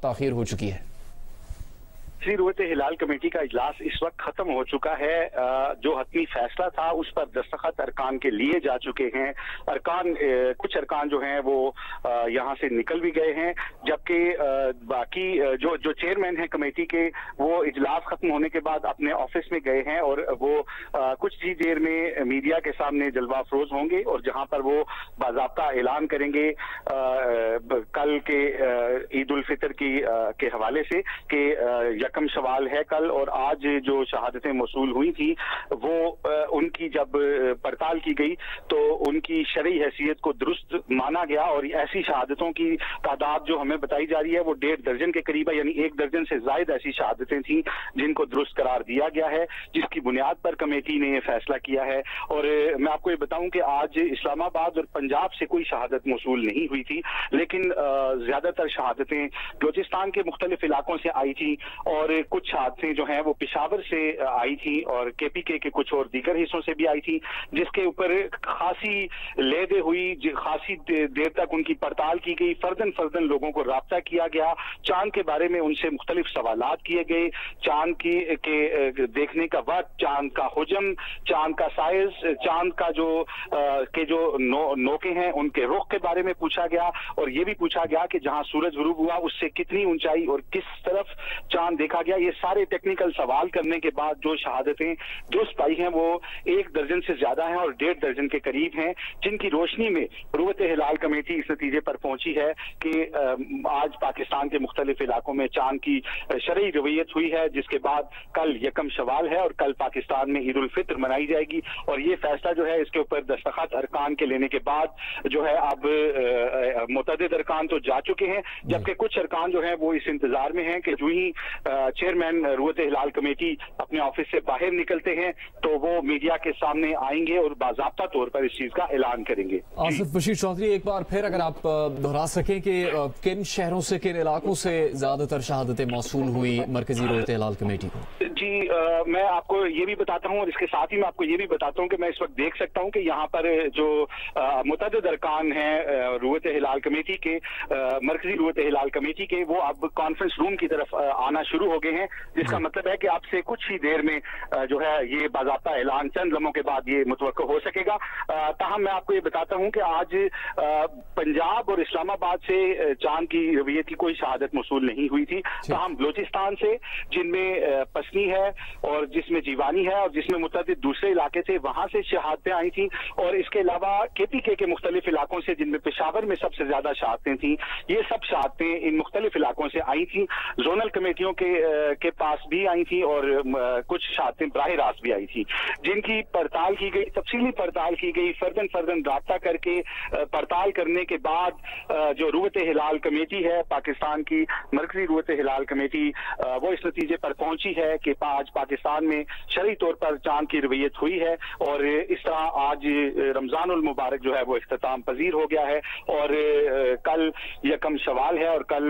تاخیر ہو چکی ہے؟ श्री रुयत हिलाल कमेटी का इजलास इस वक्त खत्म हो चुका है। जो हतमी फैसला था उस पर दस्तखत अरकान के लिए जा चुके हैं। कुछ अरकान जो हैं वो यहाँ से निकल भी गए हैं, जबकि बाकी जो चेयरमैन हैं कमेटी के वो इजलास खत्म होने के बाद अपने ऑफिस में गए हैं और वो कुछ ही देर में मीडिया के सामने जलवा अफरोज होंगे और जहाँ पर वो बाज़ाब्ता ऐलान करेंगे कल के ईद उल फितर के हवाले से कि यकम शवाल है कल, और आज जो शहादतें मौसूल हुई थी वो उनकी जब पड़ताल की गई तो उनकी शरई हैसियत को दुरुस्त माना गया और ऐसी शहादतों की तादाद जो हमें बताई जा रही है वो 1.5 दर्जन के करीब है, यानी 1 दर्जन से ज्यादा ऐसी शहादतें थी जिनको दुरुस्त करार दिया गया है, जिसकी बुनियाद पर कमेटी ने ये फैसला किया है। और मैं आपको ये बताऊं कि आज इस्लामाबाद और पंजाब से कोई शहादत मौसूल नहीं हुई थी, लेकिन ज्यादातर शहादतें बलूचिस्तान के मुख्तलिफ इलाकों से आई थी और कुछ शहादतें जो हैं वो पेशावर से आई थी और केपीके के कुछ और दीगर हिस्सों से भी आई थी, जिसके ऊपर खासी लेदे हुई, खासी देर तक उनकी पड़ताल की गई, फर्दन लोगों को राब्ता किया गया, चांद के बारे में उनसे मुख्तलिफ सवालात किए गए, चांद के देखने का वक्त, चांद का हुजम, चांद का साइज, चांद का जो नोके हैं उनके रुख के बारे में पूछा गया और ये भी पूछा गया कि जहां सूरज गुरूब हुआ उससे कितनी ऊंचाई और किस तरफ चांद देखा गया। ये सारे टेक्निकल सवाल करने के बाद जो शहादतें दुरुस्त पाई हैं वो 1 दर्जन से ज्यादा हैं और 1.5 दर्जन के करीब हैं, जिनकी रोशनी में रुयत हिलाल कमेटी इस नतीजे पर पहुंची है कि आज पाकिस्तान के मुख्तलिफ इलाकों में चांद की शरई रवैयत हुई है, जिसके बाद कल यकम शवाल है और कल पाकिस्तान में ईद उल फित्र मनाई जाएगी। और ये फैसला जो है इसके ऊपर दस्तखत अरकान के लेने के बाद जो है अब मुतअद्दिद अरकान तो जा चुके हैं, जबकि कुछ अरकान जो है वो इस इंतजार में हैं कि जो ही चेयरमैन रुयत हिलाल कमेटी अपने ऑफिस से बाहर निकलते हैं तो वो मीडिया के सामने आएंगे और बाज़ाब्ता तौर पर इस चीज का ऐलान करेंगे। आसिफ बशीर चौधरी, एक बार फिर अगर आप दोहरा सकें कि किन शहरों से, किन इलाकों से ज्यादातर शहादतें मौसूल हुई मरकजी रुयत हिलाल कमेटी को? जी मैं आपको ये भी बताता हूँ और इसके साथ ही मैं आपको ये भी बताता हूँ कि मैं इस वक्त देख सकता हूँ कि यहाँ पर जो मुतअद्दिद अरकान हैं रुयत हिलाल कमेटी के, मरकजी रुयत हिलाल कमेटी के, वो अब कॉन्फ्रेंस रूम की तरफ आना शुरू हो गए हैं, जिसका मतलब है कि अब से कुछ ही देर में जो है ये बाज़ाब्ता ऐलान चंद लम्हों के बाद ये मुतवक्को हो सकेगा। ताहम मैं आपको ये बताता हूँ कि आज पंजाब और इस्लामाबाद से चांद की रवैयत की कोई शहादत मौसूल नहीं हुई थी। ताहम बलूचिस्तान से, जिनमें पसनी है और जिसमें जीवानी है और जिसमें मुतअद्दिद दूसरे इलाके थे, वहां से शहादतें आई थी और इसके अलावा केपीके के मुख्तलिफ इलाकों से, जिनमें पेशावर में सबसे ज्यादा शहादतें थी, ये सब शहादतें इन मुख्तलिफ इलाकों से आई थी। जोनल कमेटियों के पास भी आई थी और कुछ शहादतें बराह रास्त भी आई थी, जिनकी पड़ताल की गई, तफसीली पड़ताल की गई, फर्दन राब्ता करके पड़ताल करने के बाद जो रुयत हिलाल कमेटी है पाकिस्तान की, मरकजी रुयत हिलाल कमेटी, वो इस नतीजे पर पहुंची है कि आज पाकिस्तान में शरई तौर पर चांद की रवैयत हुई है और इस तरह आज रमजानुल मुबारक जो है वो इख्तिताम पजीर हो गया है और कल यकम शवाल है और कल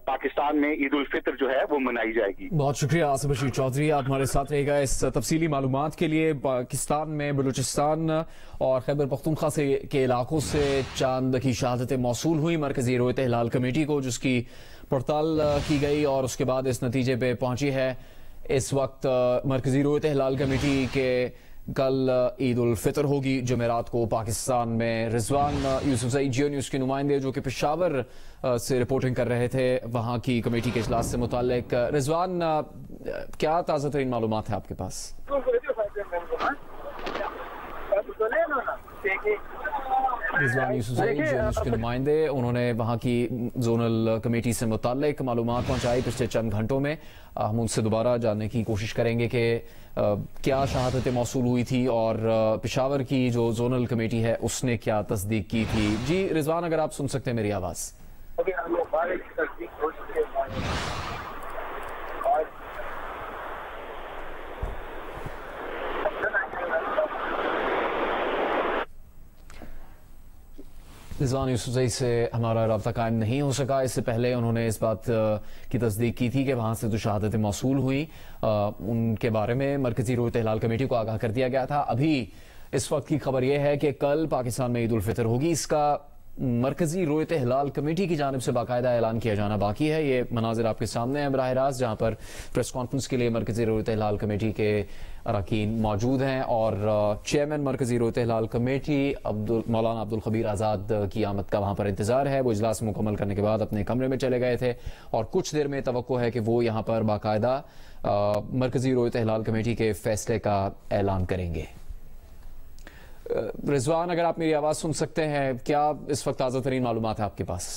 पाकिस्तान में ईद उल फित्र जो है वो मनाई जाएगी। बहुत शुक्रिया आसिफ बशीर चौधरी, आप हमारे साथ रहेगा इस तफसीली मालूमात के लिए। पाकिस्तान में बलूचिस्तान और खैबर पख्तूनख्वा के इलाकों से चांद की शहादतें मौसूल हुई मरकजी रुयत हिलाल कमेटी को, जिसकी पड़ताल की गई और उसके बाद इस नतीजे पे पहुंची है। इस वक्त मरकजी रुयत हिलाल कमेटी के कल ईद उल फितर होगी जुमेरात को पाकिस्तान में। रिजवान यूसुफजई जियो न्यूज़ के नुमाइंदे जो कि पेशावर से रिपोर्टिंग कर रहे थे वहाँ की कमेटी के इजलास से मुताल्लिक। रिजवान, क्या ताज़ा तरीन मालूमात है आपके पास? रिजवान यूसुफजई जियो न्यूज़ के नुमाइंदे, उन्होंने वहाँ की जोनल कमेटी से मुताल्लिक मालूमात पहुँचाई पिछले चंद घंटों में। हम उनसे दोबारा जानने की कोशिश करेंगे कि क्या शहादतें मौसूल हुई थी और पेशावर की जो जोनल कमेटी है उसने क्या तस्दीक की थी। जी रिजवान, अगर आप सुन सकते हैं मेरी आवाज़। रिजवान यूसुफजई से हमारा रब्ता कायम नहीं हो सका। इससे पहले उन्होंने इस बात की तस्दीक की थी कि वहाँ से जो शहादतें मौसूल हुई उनके बारे में मरकजी रुयत हिलाल कमेटी को आगाह कर दिया गया था। अभी इस वक्त की खबर यह है कि कल पाकिस्तान में ईद उल फितर होगी। इसका मरकजी रोयत हिलाल कमेटी की जानिब से बाकायदा ऐलान किया जाना बाकी है। ये मनाजिर आपके सामने हैं बराह रास्त, जहाँ पर प्रेस कॉन्फ्रेंस के लिए मरकजी रोयत हिलाल कमेटी के अरकान मौजूद हैं और चेयरमैन मरकजी रोयत हिलाल कमेटी मौलाना अब्दुल खबीर आज़ाद की आमद का वहाँ पर इंतज़ार है। वो इजलास मुकम्मल करने के बाद अपने कमरे में चले गए थे और कुछ देर में तवक्को है कि वो यहाँ पर बाकायदा मरकजी रोयत हिलाल कमेटी के फैसले का ऐलान करेंगे। रिजवान, अगर आप मेरी आवाज़ सुन सकते हैं, क्या इस वक्त ताज़ा तरीन मालूमात है आपके पास?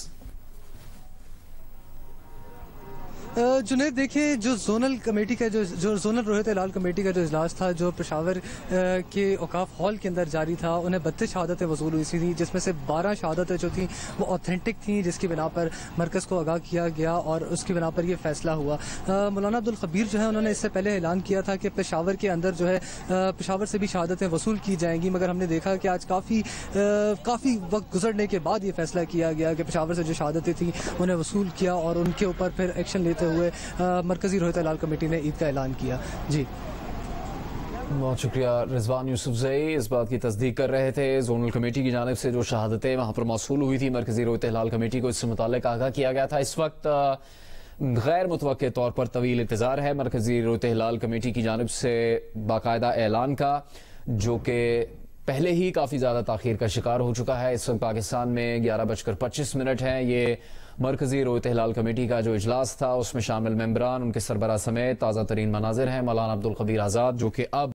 जुनैद, देखिए, जो जोनल कमेटी का जो जोनल रोयत हिलाल कमेटी का जो इजलास था, जो पेशावर के औकाफ हॉल के अंदर जारी था, उन्हें 32 शहादतें वसूल हुई थी, जिसमें से 12 शहादतें जो थी वो ऑथेंटिक थी, जिसकी बिना पर मरकज़ को आगाह किया गया और उसकी बिना पर यह फैसला हुआ। मौलाना अब्दुल खबीर जो है, उन्होंने इससे पहले ऐलान किया था कि पेशावर के अंदर जो है पेशावर से भी शहादतें वसूल की जाएंगी, मगर हमने देखा कि आज काफ़ी वक्त गुजरने के बाद ये फैसला किया गया कि पेशावर से जो शहादतें थी उन्हें वसूल किया और उनके ऊपर फिर एक्शन लेते हुए मरकजी रोयत हिलाल कमेटी ने ईद का ऐलान किया। जी, बहुत शुक्रिया रिजवान यूसुफजई, इस बात की तस्दीक कर रहे थे। जोनल कमेटी की जानिब से जो शहादतें वहाँ पर मौसूल हुई थी, मरकजी रोयत हिलाल कमेटी को इससे मुताल्लिक आगाह किया गया था। इस वक्त गैर मुतवक्के तौर पर तवील इंतज़ार है मरकजी रोयत हिलाल कमेटी की जानिब से बाकायदा ऐलान का, जो कि पहले ही काफ़ी ज़्यादा ताख़ीर का शिकार हो चुका है। इस वक्त पाकिस्तान में 11:25 है। ये मरकजी रोयत हिलाल कमेटी का जो इजलास था, उसमें शामिल मेंबरान, उनके सरबराह समेत ताज़ा तरीन मनाजिर हैं। मौलाना अब्दुल खबीर आज़ाद, जो कि अब